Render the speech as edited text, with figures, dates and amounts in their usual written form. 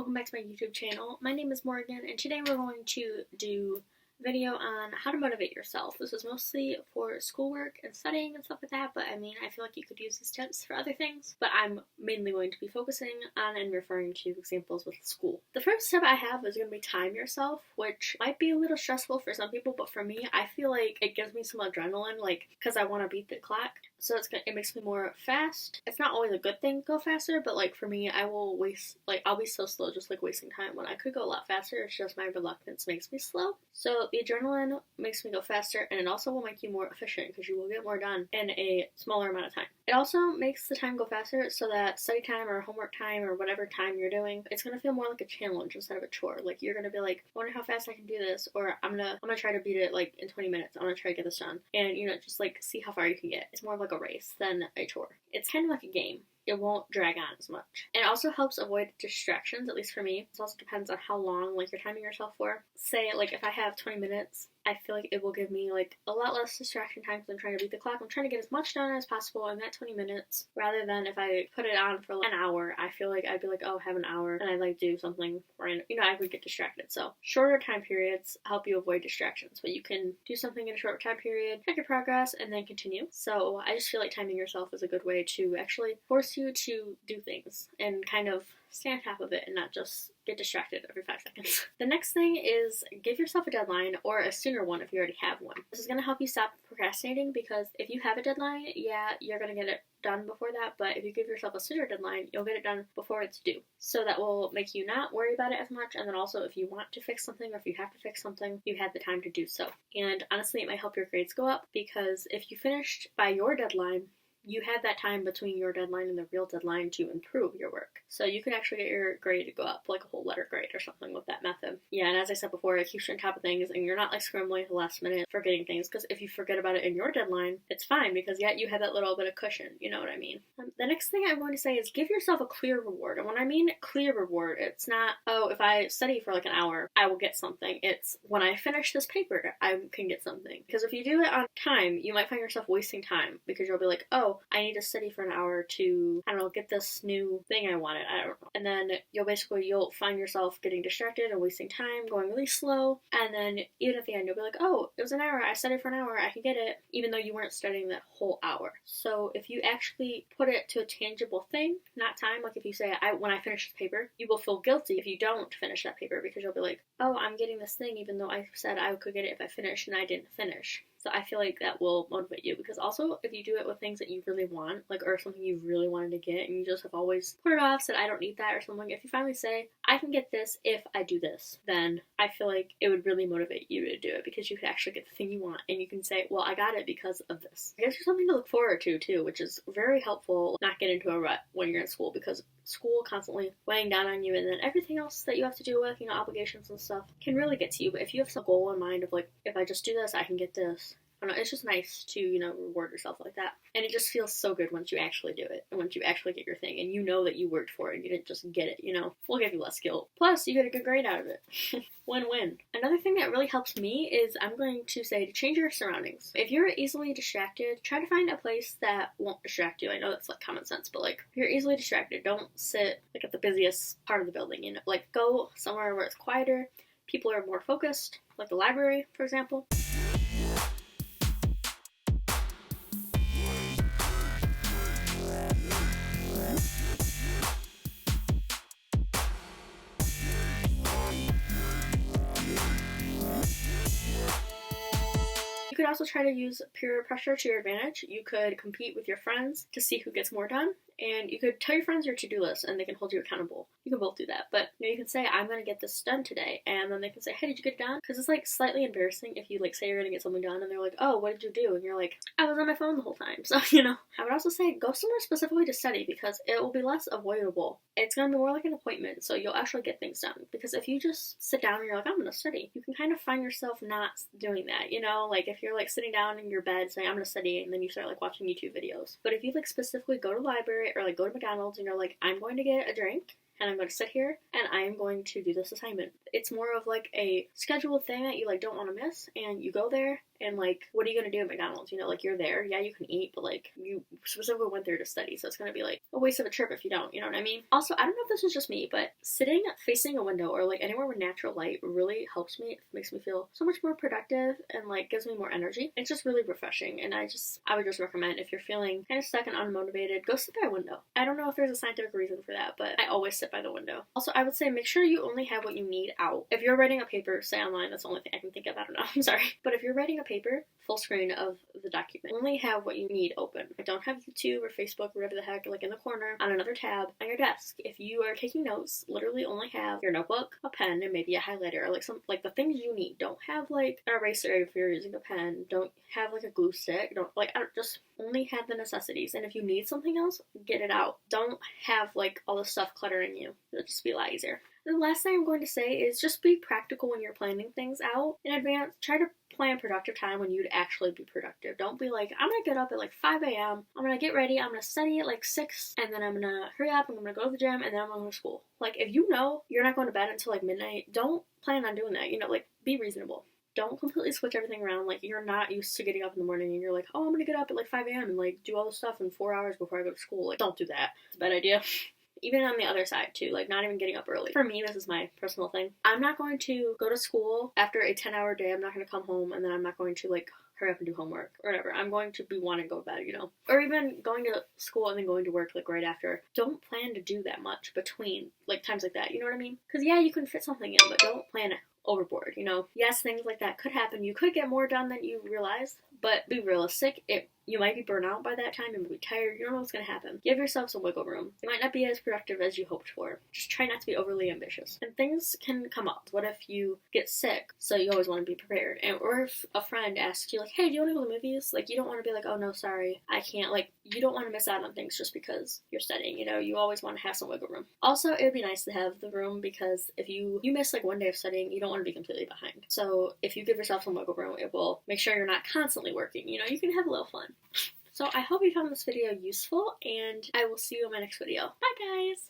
Welcome back to my YouTube channel. My name is Morgan, and today we're going to do a video on how to motivate yourself. This is mostly for schoolwork and studying and stuff like that, but I mean, I feel like you could use these tips for other things, but I'm mainly going to be focusing on and referring to examples with school. The first tip I have is going to be time yourself, which might be a little stressful for some people, but for me, I feel like it gives me some adrenaline, like, because I want to beat the clock. So it makes me more fast. It's not always a good thing to go faster, but like for me, I'll be so slow, just like wasting time when I could go a lot faster. It's just my reluctance makes me slow. So the adrenaline makes me go faster, and it also will make you more efficient because you will get more done in a smaller amount of time. It also makes the time go faster so that study time or homework time or whatever time you're doing, it's gonna feel more like a challenge instead of a chore. Like you're gonna be like, I wonder how fast I can do this, or I'm gonna try to beat it like in 20 minutes. I'm gonna try to get this done, and just like see how far you can get. It's more like a race than a chore. It's kind of like a game. It won't drag on as much. It also helps avoid distractions, at least for me. It also depends on how long like you're timing yourself for. Say like if I have 20 minutes, I feel like it will give me like a lot less distraction time because I'm trying to beat the clock. I'm trying to get as much done as possible in that 20 minutes rather than if I put it on for like an hour. I feel like I'd be like, oh, I have an hour, and I'd like do something random. I would get distracted. So shorter time periods help you avoid distractions, but you can do something in a short time period, check your progress, and then continue. So I just feel like timing yourself is a good way to actually force you to do things and kind of stay on top of it and not just get distracted every 5 seconds. The next thing is give yourself a deadline, or a sooner one if you already have one. This is going to help you stop procrastinating because if you have a deadline, yeah, you're going to get it done before that, but if you give yourself a sooner deadline, you'll get it done before it's due. So that will make you not worry about it as much, and then also if you want to fix something or if you have to fix something, you had the time to do so. And honestly, it might help your grades go up because if you finished by your deadline, you had that time between your deadline and the real deadline to improve your work. So you could actually get your grade to go up, like a whole letter grade or something with that method. Yeah, and as I said before, it keeps you on top of things and you're not like scrambling at the last minute forgetting things, because if you forget about it in your deadline, it's fine because yet you have that little bit of cushion, you know what I mean? The next thing I'm going to say is give yourself a clear reward. And when I mean clear reward, it's not, oh, if I study for like an hour, I will get something. It's when I finish this paper, I can get something. Because if you do it on time, you might find yourself wasting time because you'll be like, oh, I need to study for an hour to, I don't know, get this new thing I wanted. I don't know. And then you'll find yourself getting distracted and wasting time, going really slow. And then even at the end, you'll be like, oh, it was an hour. I studied for an hour. I can get it, even though you weren't studying that whole hour. So if you actually put it to a tangible thing, not time, like if you say, when I finish this paper, you will feel guilty if you don't finish that paper because you'll be like, oh, I'm getting this thing even though I said I could get it if I finished and I didn't finish. So I feel like that will motivate you because also if you do it with things that you really want, like or something you really wanted to get and you just have always put it off, said I don't need that or something, if you finally say I can get this if I do this, then I feel like it would really motivate you to do it because you can actually get the thing you want and you can say, well, I got it because of this. I guess there's something to look forward to too, which is very helpful not get into a rut when you're in school because school constantly weighing down on you and then everything else that you have to deal with, obligations and stuff can really get to you. But if you have some goal in mind of like, if I just do this, I can get this. I don't know, it's just nice to, reward yourself like that. And it just feels so good once you actually do it and once you actually get your thing and you know that you worked for it and you didn't just get it, We'll give you less guilt. Plus, you get a good grade out of it. Win-win. Another thing that really helps me is I'm going to say to change your surroundings. If you're easily distracted, try to find a place that won't distract you. I know that's like common sense, but like if you're easily distracted, don't sit like at the busiest part of the building, Like go somewhere where it's quieter, people are more focused, like the library, for example. You could also try to use peer pressure to your advantage. You could compete with your friends to see who gets more done, and you could tell your friends your to-do list and they can hold you accountable. You can both do that, but you can say, I'm going to get this done today, and then they can say, hey, did you get it done? Because it's like slightly embarrassing if you like say you're going to get something done and they're like, oh, what did you do? And you're like, I was on my phone the whole time. So, I would also say go somewhere specifically to study because it will be less avoidable. It's going to be more like an appointment, so you'll actually get things done. Because if you just sit down and you're like, I'm going to study, you can kind of find yourself not doing that, Like if you're like sitting down in your bed saying, I'm going to study, and then you start like watching YouTube videos. But if you like specifically go to the library or like go to McDonald's and you're like, I'm going to get a drink, and I'm going to sit here and I am going to do this assignment. It's more of like a scheduled thing that you like don't want to miss, and you go there and like, what are you going to do at McDonald's? You know, like, you're there, yeah, you can eat, but like, you specifically went there to study, so it's going to be like a waste of a trip if you don't, you know what I mean? Also, I don't know if this is just me, but sitting facing a window or like anywhere with natural light really helps me. It makes me feel so much more productive and like gives me more energy. It's just really refreshing, and I would just recommend, if you're feeling kind of stuck and unmotivated, go sit by a window. I don't know if there's a scientific reason for that, but I always sit by the window. Also, I would say make sure you only have what you need out. If you're writing a paper, say online, that's the only thing I can think of, I don't know, I'm sorry. But if you're writing a paper, full screen of the document, only have what you need open. Don't have YouTube or Facebook or whatever the heck like in the corner on another tab on your desk. If you are taking notes, literally only have your notebook, a pen, and maybe a highlighter, or like some like the things you need. Don't have like an eraser if you're using a pen. Don't have like a glue stick. Just only have the necessities. And if you need something else, get it out. Don't have like all the stuff cluttering you. It'll just be a lot easier. The last thing I'm going to say is just be practical when you're planning things out in advance. Try to plan productive time when you'd actually be productive. Don't be like, I'm going to get up at like 5 a.m. I'm going to get ready. I'm going to study at like 6, and then I'm going to hurry up and I'm going to go to the gym, and then I'm going to go to school. Like, if you know you're not going to bed until like midnight, don't plan on doing that. You know, like, be reasonable. Don't completely switch everything around. Like, you're not used to getting up in the morning and you're like, oh, I'm going to get up at like 5 a.m. and like do all this stuff in 4 hours before I go to school. Like, don't do that. It's a bad idea. Even on the other side too, like not even getting up early. For me, this is my personal thing. I'm not going to go to school after a 10-hour day. I'm not going to come home and then I'm not going to like hurry up and do homework or whatever. I'm going to be wanting to go to bed, you know? Or even going to school and then going to work like right after. Don't plan to do that much between like times like that, you know what I mean? Because yeah, you can fit something in, but don't plan overboard, you know? Yes, things like that could happen. You could get more done than you realize, but be realistic. You might be burnt out by that time, you might be tired, you don't know what's going to happen. Give yourself some wiggle room. You might not be as productive as you hoped for. Just try not to be overly ambitious. And things can come up. What if you get sick? So you always want to be prepared. Or if a friend asks you, like, hey, do you want to go to the movies? Like, you don't want to be like, oh no, sorry, I can't. Like, you don't want to miss out on things just because you're studying, you know? You always want to have some wiggle room. Also, it would be nice to have the room, because if you miss like one day of studying, you don't want to be completely behind. So if you give yourself some wiggle room, it will make sure you're not constantly working. You know, you can have a little fun. So I hope you found this video useful, and I will see you in my next video. Bye, guys!